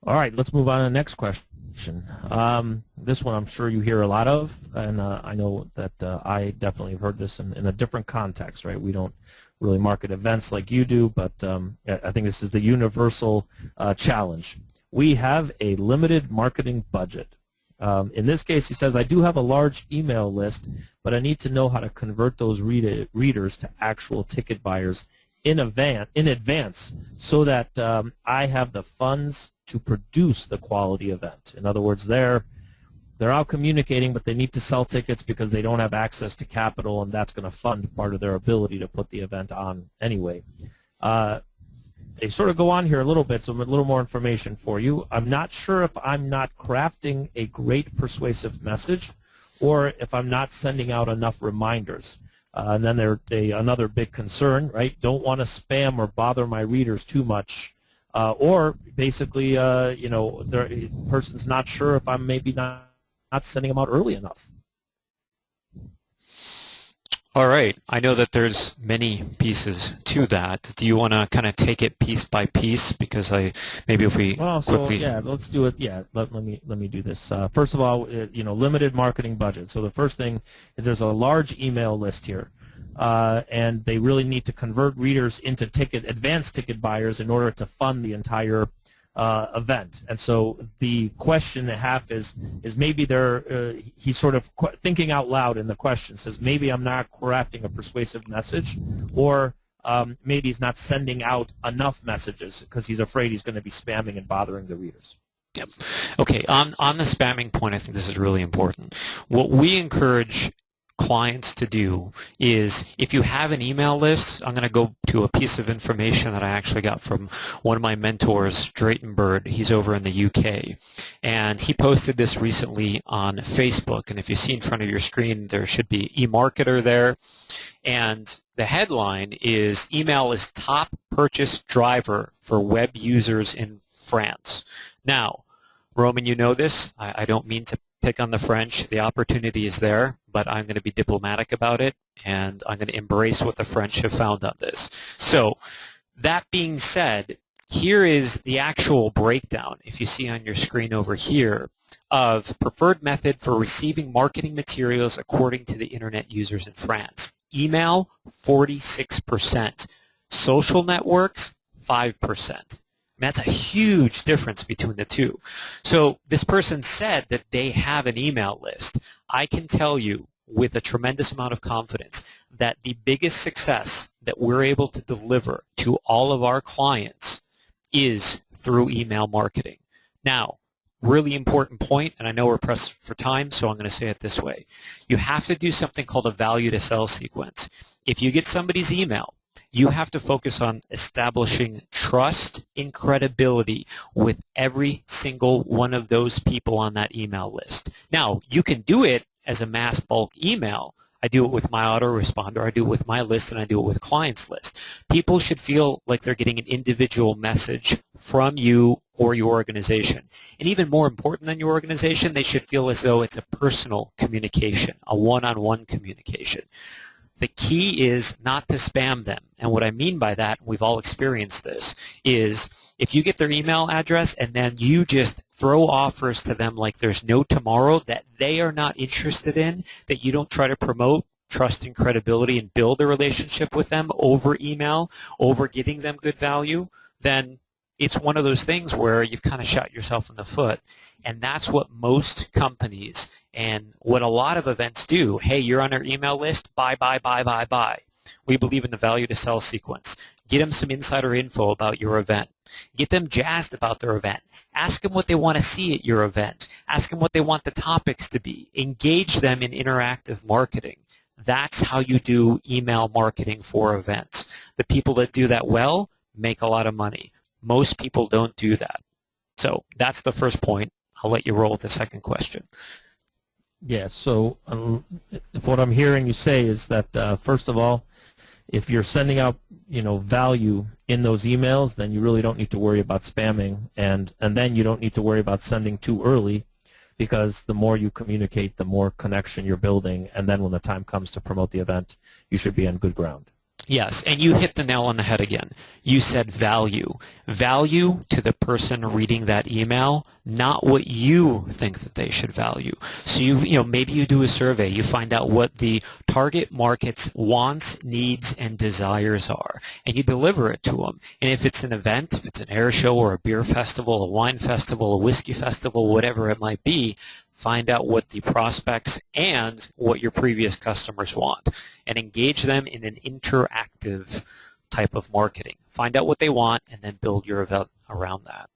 All right, let's move on to the next question. This one I'm sure you hear a lot of, and I know that I definitely have heard this in a different context, right? We don't really market events like you do, but I think this is the universal challenge. We have a limited marketing budget. In this case, he says, I do have a large email list, but I need to know how to convert those readers to actual ticket buyers in advance so that I have the funds to produce the quality event. In other words, they're out communicating, but they need to sell tickets because they don't have access to capital, and that's going to fund part of their ability to put the event on anyway. They sort of go on here a little bit, so a little more information for you. I'm not sure if I'm not crafting a great persuasive message or if I'm not sending out enough reminders. And then another big concern, right? Don't want to spam or bother my readers too much. Or basically, the person's not sure if I'm maybe not sending them out early enough. All right. I know that there's many pieces to that. Do you want to kind of take it piece by piece? Because maybe if we quickly. Yeah, let's do it. Yeah, let me do this. First of all, limited marketing budget. So the first thing is there's a large email list here, and they really need to convert readers into advanced ticket buyers in order to fund the entire event. And so the question they have is maybe he's sort of thinking out loud in the question, says maybe I'm not crafting a persuasive message, or maybe he's not sending out enough messages because he's afraid he's going to be spamming and bothering the readers. Yep. Okay, on the spamming point, I think this is really important. What we encourage clients to do is, if you have an email list, I'm going to go to a piece of information that I actually got from one of my mentors, Drayton Bird. He's over in the UK, and he posted this recently on Facebook, and if you see in front of your screen, there should be eMarketer there, and the headline is, email is top purchase driver for web users in France. Now, Roman, you know this. I don't mean to pick on the French. The opportunity is there, but I'm going to be diplomatic about it, and I'm going to embrace what the French have found on this. So that being said, here is the actual breakdown, if you see on your screen over here, of preferred method for receiving marketing materials according to the internet users in France. Email, 46%. Social networks, 5%. That's a huge difference between the two. So this person said that they have an email list. I can tell you with a tremendous amount of confidence that the biggest success that we're able to deliver to all of our clients is through email marketing. Now, really important point, and I know we're pressed for time, so I'm going to say it this way. You have to do something called a value to sell sequence. If you get somebody's email, you have to focus on establishing trust and credibility with every single one of those people on that email list. Now, you can do it as a mass bulk email. I do it with my autoresponder, I do it with my list, and I do it with clients' list. People should feel like they're getting an individual message from you or your organization. And even more important than your organization, they should feel as though it's a personal communication, a one-on-one communication. The key is not to spam them. And what I mean by that, we've all experienced this, is if you get their email address and then you just throw offers to them like there's no tomorrow that they are not interested in, that you don't try to promote trust and credibility and build a relationship with them over email, over getting them good value, then it's one of those things where you've kind of shot yourself in the foot. And that's what most companies and what a lot of events do. Hey, you're on our email list, buy, buy, buy, buy, buy. We believe in the value to sell sequence. Get them some insider info about your event. Get them jazzed about their event. Ask them what they want to see at your event. Ask them what they want the topics to be. Engage them in interactive marketing. That's how you do email marketing for events. The people that do that well make a lot of money. Most people don't do that. So that's the first point. I'll let you roll with the second question. Yeah, so if what I'm hearing you say is that, first of all, if you're sending out value in those emails, then you really don't need to worry about spamming, and then you don't need to worry about sending too early, because the more you communicate, the more connection you're building, and then when the time comes to promote the event, you should be on good ground. Yes, and you hit the nail on the head again. You said value. Value to the person reading that email, not what you think that they should value. So maybe you do a survey, you find out what the target market's wants, needs, and desires are, and you deliver it to them. And if it's an event, if it's an air show or a beer festival, a wine festival, a whiskey festival, whatever it might be, find out what the prospects and what your previous customers want and engage them in an interactive type of marketing. Find out what they want and then build your event around that.